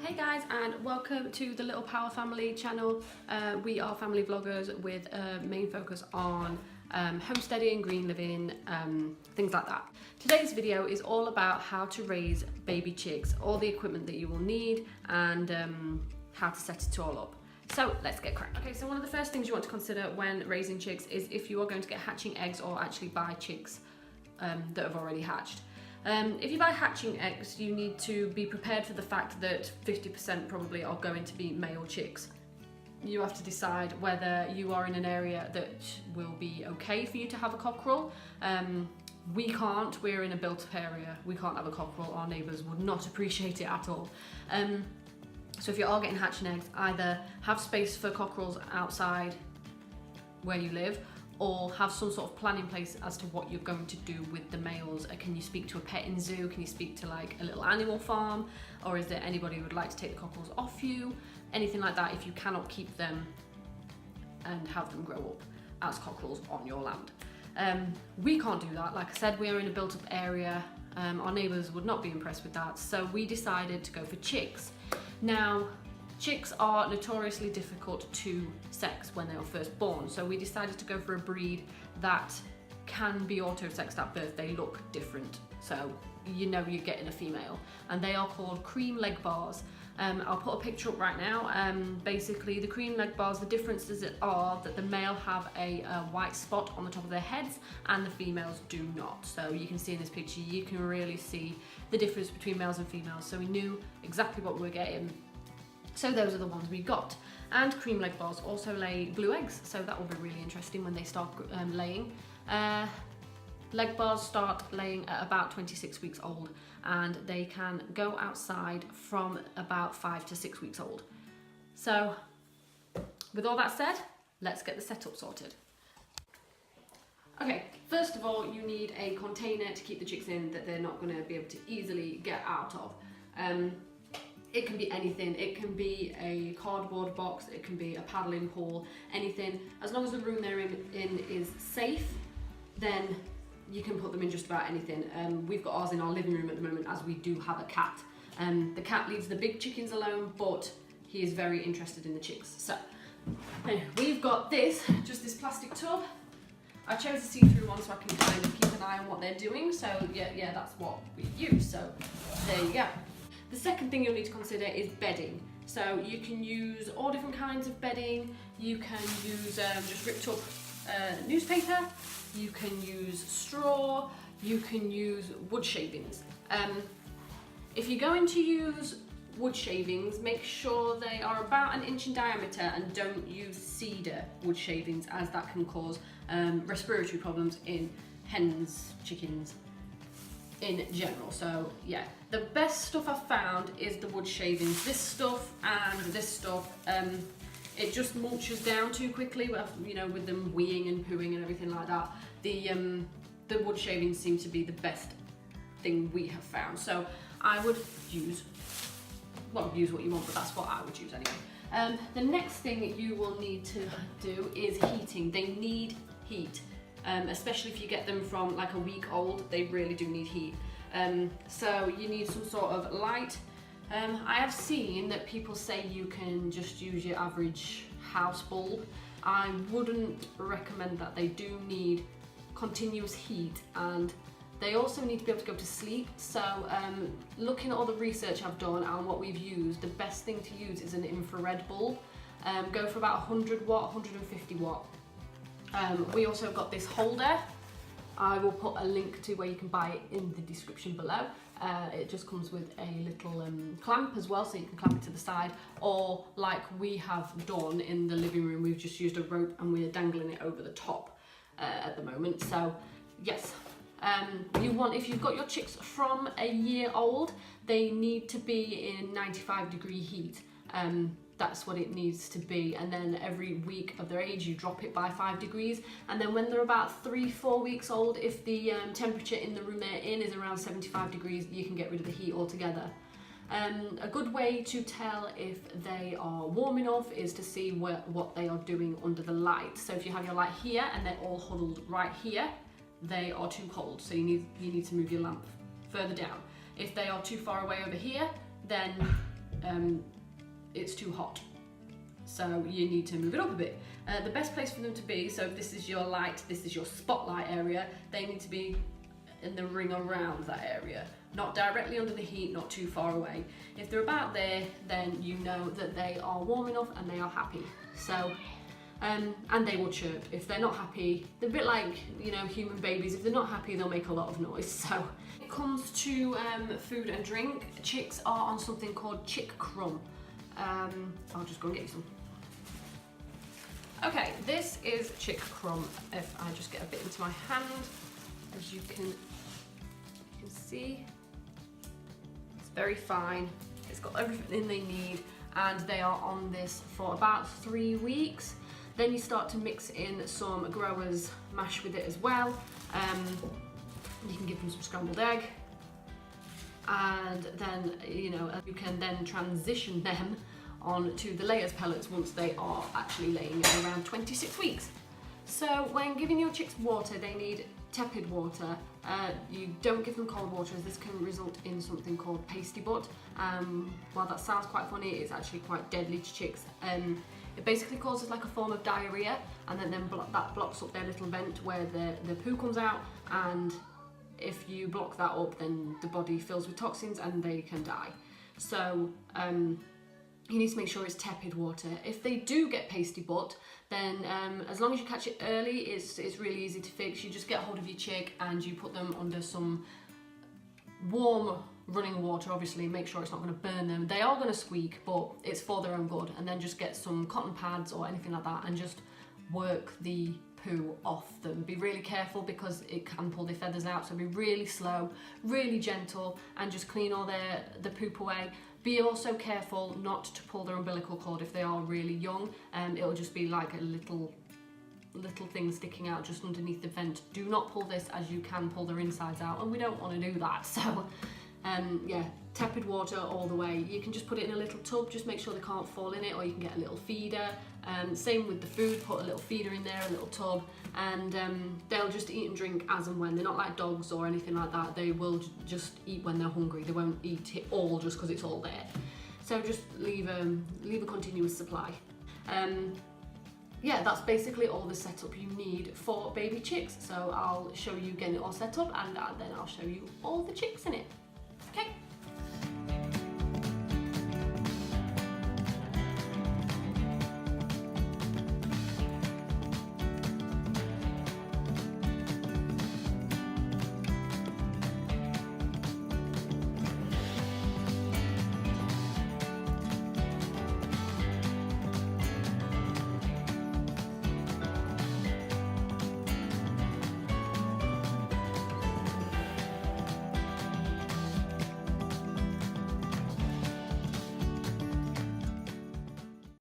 Hey guys, and welcome to the Little Power Family channel. We are family vloggers with a main focus on homesteading, green living, things like that. Today's video is all about how to raise baby chicks, all the equipment that you will need, and how to set it all up. So let's get cracking. Okay, so one of the first things you want to consider when raising chicks is if you are going to get hatching eggs or actually buy chicks that have already hatched. If you buy hatching eggs, you need to be prepared for the fact that 50% probably are going to be male chicks. You have to decide whether you are in an area that will be okay for you to have a cockerel. We can't, we're in a built-up area, we can't have a cockerel, our neighbours would not appreciate it at all. So if you are getting hatching eggs, either have space for cockerels outside where you live, or have some sort of plan in place as to what you're going to do with the males. Can you speak to a petting zoo? Can you speak to like a little animal farm? Or is there anybody who would like to take the cockerels off you? Anything like that if you cannot keep them and have them grow up as cockerels on your land. We can't do that. Like I said, we are in a built up area. Our neighbours would not be impressed with that. So we decided to go for chicks. Now, chicks are notoriously difficult to sex when they are first born, so we decided to go for a breed that can be auto-sexed at birth. They look different, so you know you're getting a female, and they are called cream leg bars. I'll put a picture up right now. Basically, the cream leg bars, the differences are that the male have a white spot on the top of their heads and the females do not. So you can see in this picture, you can really see the difference between males and females, so we knew exactly what we were getting. So those are the ones we got. And cream leg bars also lay blue eggs, so that will be really interesting when they start laying. Leg bars start laying at about 26 weeks old, and they can go outside from about 5 to 6 weeks old. So with all that said, let's get the setup sorted. Okay, first of all, you need a container to keep the chicks in that they're not going to be able to easily get out of. It can be anything. It can be a cardboard box, it can be a paddling pool, anything. As long as the room they're in is safe, then you can put them in just about anything. We've got ours in our living room at the moment, as we do have a cat. The cat leaves the big chickens alone, but he is very interested in the chicks. So we've got just this plastic tub. I chose a see-through one so I can kind of keep an eye on what they're doing. So yeah, that's what we use. So there you go. The second thing you'll need to consider is bedding. So you can use all different kinds of bedding. You can use just ripped up newspaper, you can use straw, you can use wood shavings. If you're going to use wood shavings, make sure they are about 1 inch in diameter, and don't use cedar wood shavings, as that can cause respiratory problems in hens, chickens, in general. So yeah, the best stuff I've found is the wood shavings. This stuff and this stuff, it just mulches down too quickly, with them weeing and pooing and everything like that. The wood shavings seem to be the best thing we have found. So I would use what you want, but that's what I would use anyway. The next thing you will need to do is heating. They need heat. Especially if you get them from like a week old, they really do need heat. So you need some sort of light. I have seen that people say you can just use your average house bulb. I wouldn't recommend that. They do need continuous heat, and they also need to be able to go to sleep. So looking at all the research I've done and what we've used, the best thing to use is an infrared bulb. Go for about 100 watt, 150 watt. We also got this holder. I will put a link to where you can buy it in the description below. It just comes with a little clamp as well, so you can clamp it to the side, or like we have done in the living room, we've just used a rope and we're dangling it over the top at the moment. So yes, if you've got your chicks from a year old, they need to be in 95-degree heat. That's what it needs to be, and then every week of their age you drop it by 5 degrees, and then when they're about 3-4 weeks old, if the temperature in the room they're in is around 75 degrees, you can get rid of the heat altogether. A good way to tell if they are warm enough is to see what they are doing under the light. So if you have your light here and they're all huddled right here, they are too cold, so you need to move your lamp further down. If they are too far away over here, then it's too hot. So you need to move it up a bit. The best place for them to be, so if this is your light, this is your spotlight area, they need to be in the ring around that area, not directly under the heat, not too far away. If they're about there, then you know that they are warm enough and they are happy. So, and they will chirp. If they're not happy, they're a bit like, you know, human babies. If they're not happy, they'll make a lot of noise. So, when it comes to food and drink, chicks are on something called chick crumb. I'll just go and get you some. Okay, this is chick crumb. If I just get a bit into my hand, as you can see, it's very fine. It's got everything they need, and they are on this for about 3 weeks. Then you start to mix in some growers mash with it as well. You can give them some scrambled egg, and then you can then transition them onto the layers pellets once they are actually laying at around 26 weeks. So when giving your chicks water, they need tepid water. You don't give them cold water, as this can result in something called pasty butt. While that sounds quite funny, it's actually quite deadly to chicks. It basically causes like a form of diarrhea, and then that blocks up their little vent where the poo comes out, and if you block that up, then the body fills with toxins and they can die. So you need to make sure it's tepid water. If they do get pasty butt, then as long as you catch it early, it's really easy to fix. You just get hold of your chick and you put them under some warm running water. Obviously make sure it's not going to burn them. They are going to squeak, but it's for their own good. And then just get some cotton pads or anything like that and just work the poo off them. Be really careful because it can pull their feathers out, so be really slow, really gentle, and just clean all the poop away. Be also careful not to pull their umbilical cord if they are really young. It'll just be like a little thing sticking out just underneath the vent. Do not pull this, as you can pull their insides out, and we don't want to do that. So yeah, tepid water all the way. You can just put it in a little tub, just make sure they can't fall in it, or you can get a little feeder. Same with the food, put a little feeder in there, a little tub, and they'll just eat and drink as and when. They're not like dogs or anything like that. They will just eat when they're hungry. They won't eat it all just because it's all there. So just leave a continuous supply. Yeah, that's basically all the setup you need for baby chicks. So I'll show you getting it all set up, and then I'll show you all the chicks in it.